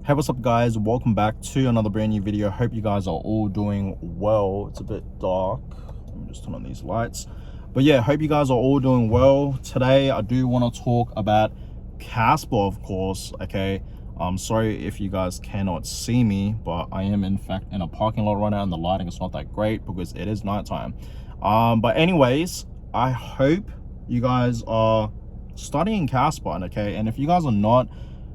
Hey, what's up guys? Welcome back to another brand new video. Hope you guys are all doing well. It's a bit dark. Let me just turn on these lights. But yeah, hope you guys are all doing well. Today I do want to talk about Kaspa, of course. Okay, I'm sorry if you guys cannot see me, but I am in fact in a parking lot right now and the lighting is not that great because it is nighttime. But anyways, I hope you guys are studying Kaspa, okay? And if you guys are not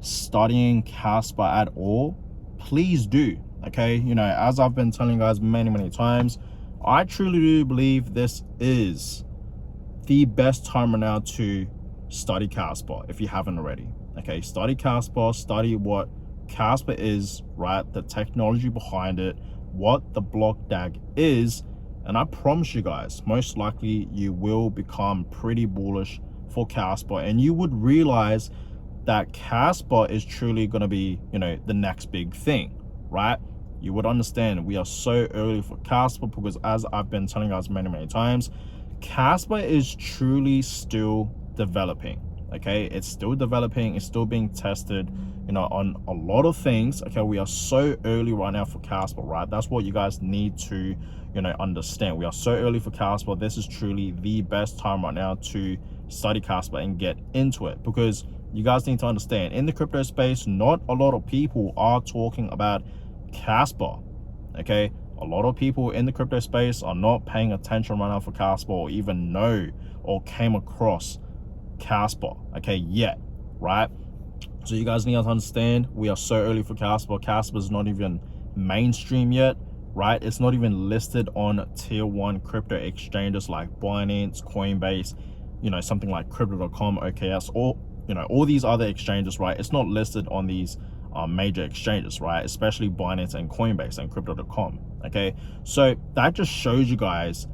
studying Kaspa at all, please do. Okay, as I've been telling you guys many times, I truly do believe this is the best time right now to study Kaspa if you haven't already. Okay, study Kaspa, study what Kaspa is, right? The technology behind it, what the block DAG is, and I promise you guys, most likely you will become pretty bullish for Kaspa, and you would realize that Kaspa is truly going to be, the next big thing, right? You would understand we are so early for Kaspa because, as I've been telling you guys many times, Kaspa is truly still developing. Okay, it's still developing, it's still being tested, on a lot of things. Okay, we are so early right now for Kaspa, right? That's what you guys need to, understand. We are so early for Kaspa. This is truly the best time right now to study Kaspa and get into it, because you guys need to understand, in the crypto space, not a lot of people are talking about Kaspa. Okay, a lot of people in the crypto space are not paying attention right now for Kaspa, or even know or came across Kaspa, okay, yet, right? So you guys need to understand, we are so early for Kaspa. Kaspa is not even mainstream yet, right? It's not even listed on tier 1 crypto exchanges like Binance, Coinbase, something like crypto.com, OKS, or all these other exchanges, right? It's not listed on these major exchanges, right? Especially Binance and Coinbase and crypto.com. Okay, so that just shows you guys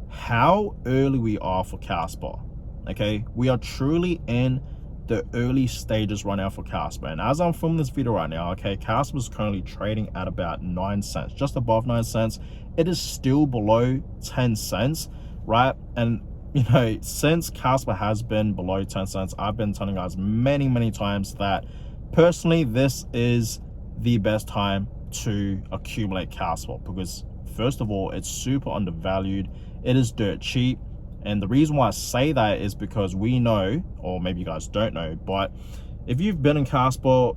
how early we are for Kaspa. Okay, we are truly in the early stages right now for Kaspa, and as I'm filming this video right now, okay, Kaspa is currently trading at about 9 cents, just above 9 cents. It is still below 10 cents, right? And since Kaspa has been below 10 cents, I've been telling you guys many times that personally this is the best time to accumulate Kaspa, because first of all, it's super undervalued, it is dirt cheap. And the reason why I say that is because we know, or maybe you guys don't know, but if you've been in Kaspa,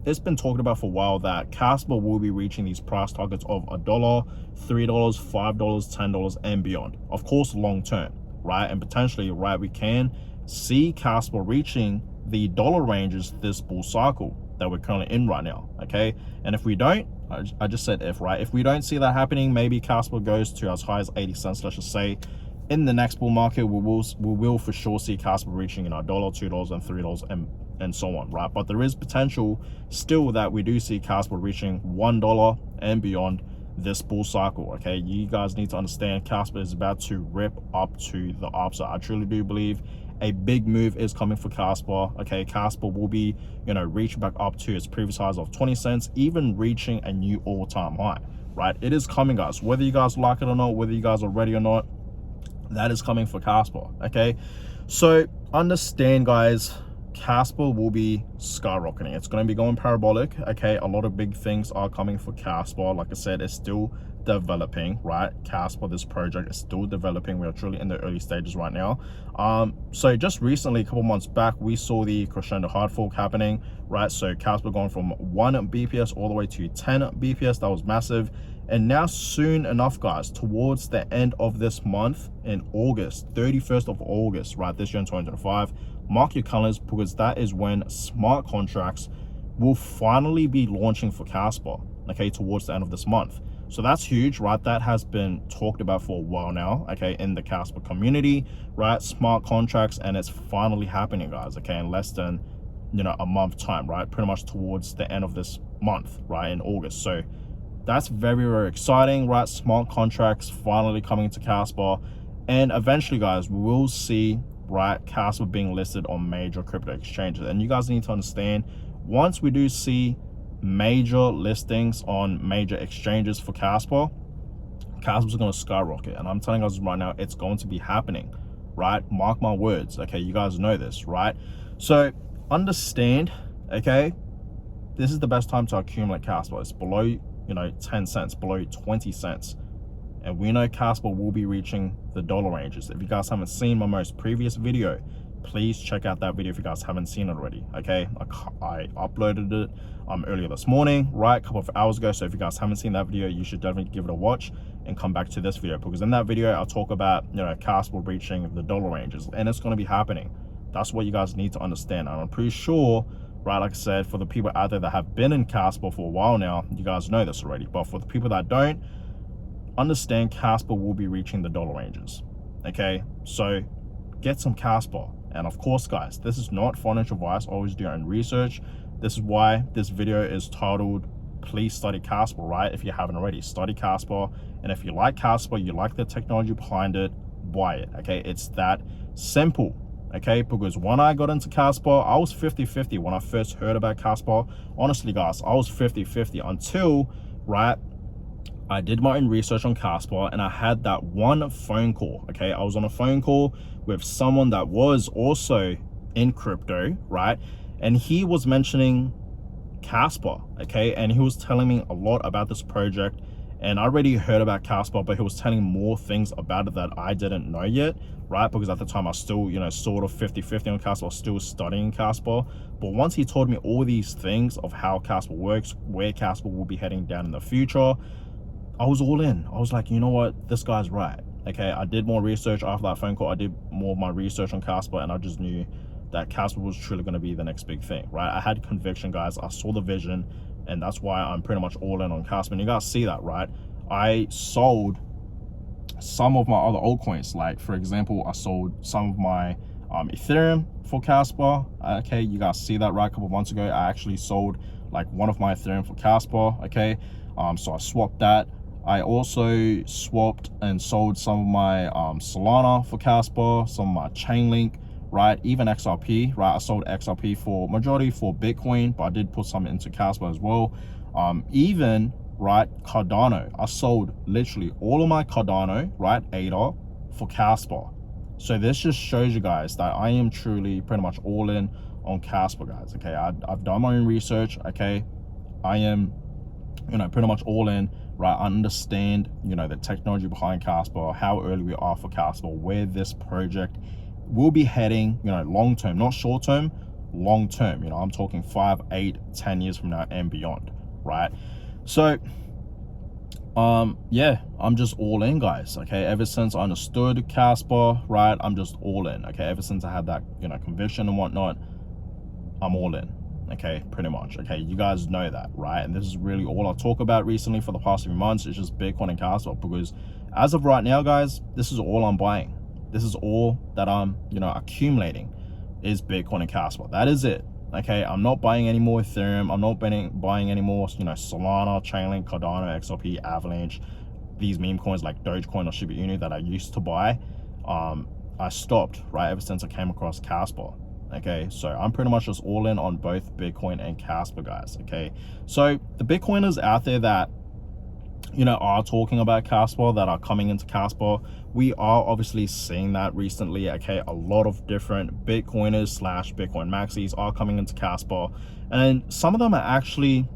it's been talked about for a while that Kaspa will be reaching these price targets of $1, $3, $5, $10 and beyond, of course long term, right? And potentially, right, we can see Kaspa reaching the dollar ranges this bull cycle that we're currently in right now. Okay, and if we don't, I just said if, right, if we don't see that happening, maybe Kaspa goes to as high as 80 cents, let's just say. In the next bull market, we will for sure see Kaspa reaching $1, $2 and $3 and so on, right? But there is potential still that we do see Kaspa reaching $1 and beyond this bull cycle. Okay, you guys need to understand, Kaspa is about to rip up to the upside. I truly do believe a big move is coming for Kaspa. Okay, Kaspa will be, reaching back up to its previous highs of 20 cents, even reaching a new all-time high, right? It is coming, guys, whether you guys like it or not, whether you guys are ready or not. That is coming for Kaspa. Okay, so understand, guys, Kaspa will be skyrocketing. It's going to be going parabolic. Okay, a lot of big things are coming for Kaspa. Like I said, it's still developing, right? Kaspa, this project is still developing. We are truly in the early stages right now. So just recently, a couple months back, we saw the crescendo hard fork happening, right? So Kaspa going from 1 BPS all the way to 10 BPS. That was massive. And now soon enough, guys, towards the end of this month in August, 31st of August, right, this year in 2025, mark your calendars, because that is when smart contracts will finally be launching for Kaspa, okay, towards the end of this month. So that's huge, right? That has been talked about for a while now, okay, in the Kaspa community, right? Smart contracts, and it's finally happening, guys, okay, in less than, a month time, right? Pretty much towards the end of this month, right, in August. So that's very exciting, right? Smart contracts finally coming to Kaspa, and eventually, guys, we will see, right, Kaspa being listed on major crypto exchanges. And you guys need to understand, once we do see major listings on major exchanges for Kaspa, Kaspa's going to skyrocket. And I'm telling you guys right now, it's going to be happening, right? Mark my words. Okay, you guys know this, right? So understand, okay, this is the best time to accumulate Kaspa. It's below, you know, 10 cents, below 20 cents. And we know Kaspa will be reaching the dollar ranges. If you guys haven't seen my most previous video, please check out that video if you guys haven't seen it already. Okay, I uploaded it earlier this morning, right, a couple of hours ago. So if you guys haven't seen that video, you should definitely give it a watch and come back to this video, because in that video I'll talk about, you know, Kaspa reaching the dollar ranges, and it's going to be happening. That's what you guys need to understand. And I'm pretty sure, right, like I said, for the people out there that have been in Kaspa for a while now, you guys know this already. But for the people that don't, understand Kaspa will be reaching the dollar ranges. Okay, so get some Kaspa. And of course, guys, this is not financial advice. Always do your own research. This is why this video is titled Please Study Kaspa, right? If you haven't already, study Kaspa. And if you like Kaspa, you like the technology behind it, buy it. Okay, it's that simple. Okay, because when I got into Kaspa, I was 50-50 when I first heard about Kaspa. Honestly, guys, I was 50-50 until, right, I did my own research on Kaspa, and I had that one phone call. Okay, I was on a phone call with someone that was also in crypto, right? And he was mentioning Kaspa, okay? And he was telling me a lot about this project, and I already heard about Kaspa, but he was telling more things about it that I didn't know yet, right? Because at the time I was still, you know, sort of 50-50 on Kaspa. I was still studying Kaspa. But once he told me all these things of how Kaspa works, where Kaspa will be heading down in the future, I was all in. I was like, you know what, this guy's right. Okay, I did more research after that phone call. I did more of my research on Kaspa, and I just knew that Kaspa was truly going to be the next big thing, right? I had conviction, guys. I saw the vision, and that's why I'm pretty much all in on Kaspa. And you guys see that, right? I sold some of my other altcoins. Like, for example, I sold some of my Ethereum for Kaspa. Okay, you guys see that, right? A couple of months ago, I actually sold like one of my Ethereum for Kaspa. Okay, so I swapped that. I also swapped and sold some of my Solana for Kaspa, some of my Chainlink, right? Even XRP, right? I sold XRP for majority for Bitcoin, but I did put some into Kaspa as well. Even, right, Cardano. I sold literally all of my Cardano, right, ADA for Kaspa. So this just shows you guys that I am truly pretty much all in on Kaspa, guys. Okay, I've done my own research. Okay, I am, you know, pretty much all in. Right, I understand, you know, the technology behind Kaspa, how early we are for Kaspa, where this project will be heading, you know, long term, not short term, long term. You know, I'm talking 5, 8, 10 years from now and beyond, right? So, yeah, I'm just all in, guys. Okay, ever since I understood Kaspa, right, I'm just all in. Okay, ever since I had that, you know, conviction and whatnot, I'm all in. Okay, pretty much. Okay, you guys know that, right? And this is really all I talk about recently for the past few months. It's just Bitcoin and Kaspa, because as of right now, guys, this is all I'm buying. This is all that I'm, you know, accumulating is Bitcoin and Kaspa. That is it. Okay, I'm not buying any more Ethereum. I'm not buying any more, you know, Solana, Chainlink, Cardano, XRP, Avalanche, these meme coins like Dogecoin or Shiba Inu that I used to buy. I stopped, right, ever since I came across Kaspa. Okay, so I'm pretty much just all in on both Bitcoin and Kaspa, guys. Okay, so the Bitcoiners out there that, you know, are talking about Kaspa, that are coming into Kaspa, we are obviously seeing that recently. Okay, a lot of different Bitcoiners / Bitcoin maxis are coming into Kaspa, and some of them are actually,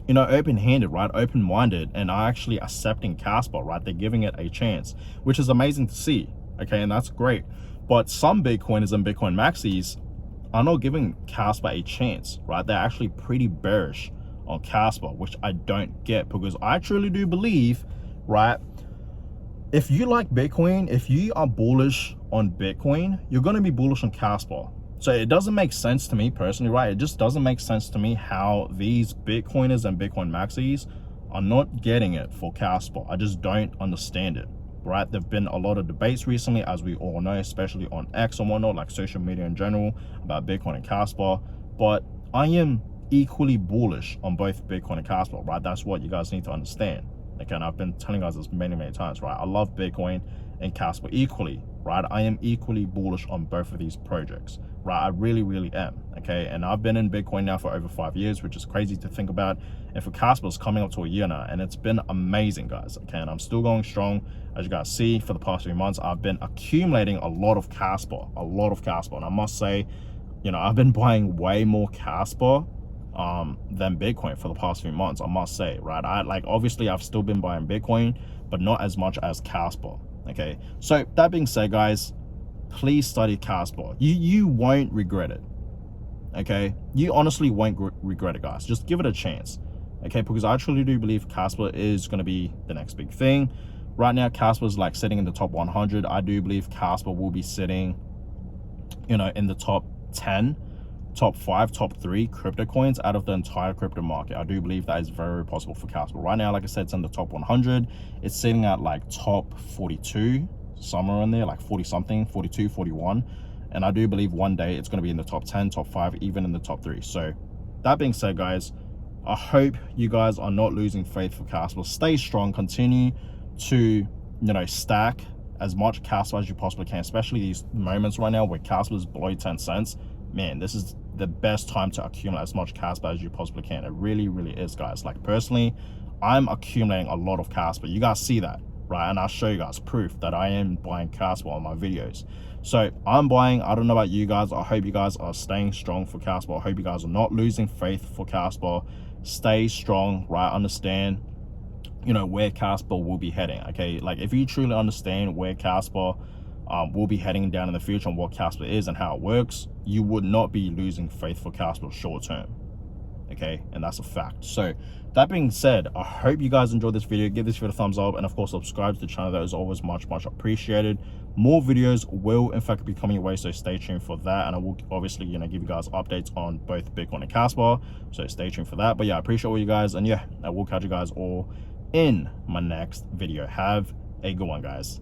you know, open-handed, right, open-minded, and are actually accepting Kaspa, right? They're giving it a chance, which is amazing to see. Okay, and that's great. But some Bitcoiners and Bitcoin maxis are not giving Kaspa a chance, right? They're actually pretty bearish on Kaspa, which I don't get, because I truly do believe, right, if you like Bitcoin, if you are bullish on Bitcoin, you're going to be bullish on Kaspa. So it doesn't make sense to me personally, right? It just doesn't make sense to me how these Bitcoiners and Bitcoin maxis are not getting it for Kaspa. I just don't understand it. Right, there've been a lot of debates recently, as we all know, especially on X and whatnot, like social media in general, about Bitcoin and Kaspa. But I am equally bullish on both Bitcoin and Kaspa, right? That's what you guys need to understand. Okay, and I've been telling you guys this many times, right? I love Bitcoin and Kaspa equally, right? I am equally bullish on both of these projects, right? I really am. Okay, and I've been in Bitcoin now for over 5 years, which is crazy to think about. And for Kaspa, it's coming up to a year now, and it's been amazing, guys. Okay, and I'm still going strong. As you guys see, for the past few months, I've been accumulating a lot of Kaspa, and I must say, you know, I've been buying way more Kaspa than Bitcoin for the past few months, I must say, right? Obviously I've still been buying Bitcoin, but not as much as Kaspa. Okay, so that being said, guys, please study Kaspa. You won't regret it. Okay, you honestly won't regret it, guys. Just give it a chance. Okay, because I truly do believe Kaspa is going to be the next big thing. Right now, Kaspa is like sitting in the top 100. I do believe Kaspa will be sitting, you know, in the top 10, top 5, top 3 crypto coins out of the entire crypto market. I do believe that is very possible for Kaspa. Right now, like I said, it's in the top 100. It's sitting at like top 42, somewhere in there, like 40 something, 42, 41. And I do believe one day it's going to be in the top 10, top 5, even in the top 3. So that being said, guys, I hope you guys are not losing faith for Kaspa. Stay strong, continue to, you know, stack as much Kaspa as you possibly can, especially these moments right now where Kaspa is below 10 cents. Man, this is the best time to accumulate as much Kaspa as you possibly can. It really, really is, guys. Like, personally, I'm accumulating a lot of Kaspa. You guys see that, right? And I'll show you guys proof that I am buying Kaspa on my videos. So I'm buying. I don't know about you guys. I hope you guys are staying strong for Kaspa. I hope you guys are not losing faith for Kaspa. Stay strong, right? Understand, you know, where Kaspa will be heading. Okay, like if you truly understand where Kaspa will be heading down in the future and what Kaspa is and how it works, you would not be losing faith for Kaspa short term. Okay, and that's a fact. So that being said, I hope you guys enjoyed this video. Give this video a thumbs up, and of course subscribe to the channel. That is always much appreciated. More videos will in fact be coming your way, so stay tuned for that. And I will obviously, you know, give you guys updates on both Bitcoin and Kaspa, so stay tuned for that. But yeah, I appreciate all you guys, and yeah, I will catch you guys all in my next video. Have a good one, guys.